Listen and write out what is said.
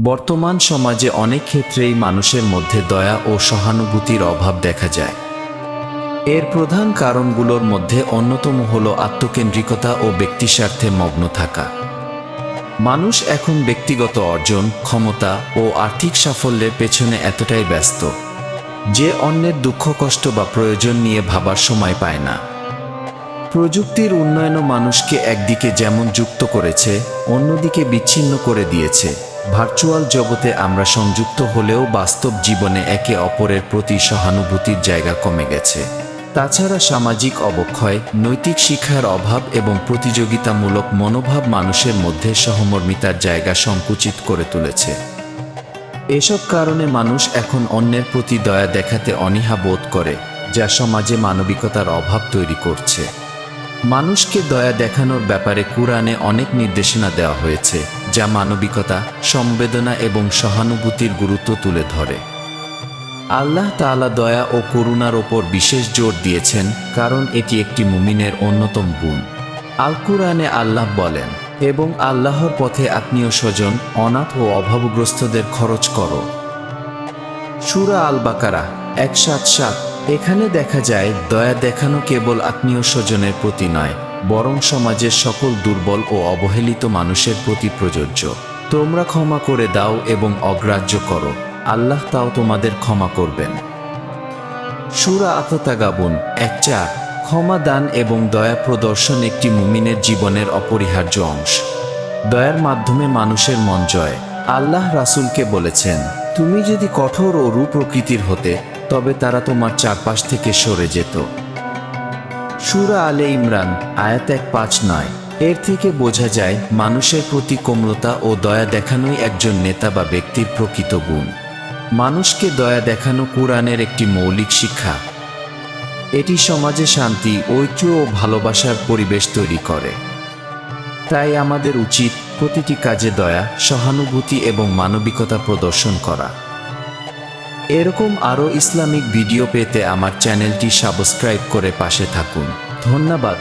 বর্তমান সমাজে অনেক ক্ষেত্রেই মানুষের মধ্যে দয়া ও সহানুভূতির অভাব দেখা যায়। এর প্রধান কারণগুলোর মধ্যে অন্যতম হল আত্মকেন্দ্রিকতা ও ব্যক্তিস্বার্থে মগ্ন থাকা। মানুষ এখন ব্যক্তিগত অর্জন, ক্ষমতা ও আর্থিক সাফল্যের পেছনে এতটাই ব্যস্ত যে অন্যের দুঃখ, কষ্ট বা প্রয়োজন নিয়ে ভাবার সময় পায় না। প্রযুক্তির উন্নয়নও মানুষকে একদিকে যেমন যুক্ত করেছে, অন্যদিকে বিচ্ছিন্ন করে দিয়েছে। ভার্চুয়াল জগতে আমরা সংযুক্ত হলেও বাস্তব জীবনে একে অপরের প্রতি সহানুভূতির জায়গা কমে গেছে। তাছাড়া সামাজিক অবক্ষয়, নৈতিক শিক্ষার অভাব এবং প্রতিযোগিতামূলক মনোভাব মানুষের মধ্যে সহমর্মিতার জায়গা সংকুচিত করে তুলেছে। এসব কারণে মানুষ এখন অন্যের প্রতি দয়া দেখাতে অনীহা বোধ করে, যা সমাজে মানবিকতার অভাব তৈরি করছে। মানুষকে দয়া দেখানোর ব্যাপারে কুরআনে অনেক নির্দেশনা দেওয়া হয়েছে, যা মানবিকতা, সংবেদনা এবং সহানুভূতির গুরুত্ব তুলে ধরে। আল্লাহ তাআলা দয়া ও করুণার ওপর বিশেষ জোর দিয়েছেন, কারণ এটি একটি মুমিনের অন্যতম গুণ। আল কুরআনে আল্লাহ বলেন, এবং আল্লাহর পথে আত্মীয় স্বজন, অনাথ ও অভাবগ্রস্তদের খরচ করো। সূরা আল বাকারা 177। এখানে দেখা যায় দয়া দেখানো কেবল আত্মীয় স্বজনের প্রতি নয়, বরং সমাজের সকল দুর্বল ও অবহেলিত মানুষের প্রতি প্রযোজ্য। তোমরা ক্ষমা করে দাও এবং অগ্রাহ্য করো, আল্লাহ তাও তোমাদের ক্ষমা করবেন। সূরা আত-তাগাবুন 1:4। ক্ষমা দান এবং দয়া প্রদর্শন একটি মুমিনের জীবনের অপরিহার্য অংশ। দয়ার মাধ্যমে মানুষের মন জয়। আল্লাহ রাসূলকে বলেছেন, তুমি যদি কঠোর ও রূপ প্রকৃতির হতে, তবে তারা তোমার চারপাশ থেকে সরে যেত। সূরা আলে ইমরান আয়াত 1:5-9। এর থেকে বোঝা যায় মানুষের প্রতি কোমলতা ও দয়া দেখানোই একজন নেতা বা ব্যক্তির প্রকৃত গুণ। মানুষকে দয়া দেখানো কুরআনের একটি মৌলিক শিক্ষা। এটি সমাজে শান্তি, ঐক্য ও ভালোবাসার পরিবেশ তৈরি করে। তাই আমাদের উচিত প্রতিটি কাজে দয়া, সহানুভূতি এবং মানবিকতা প্রদর্শন করা। এরকম আরও ইসলামিক ভিডিও পেতে আমার চ্যানেলটি সাবস্ক্রাইব করে পাশে থাকুন। ধন্যবাদ।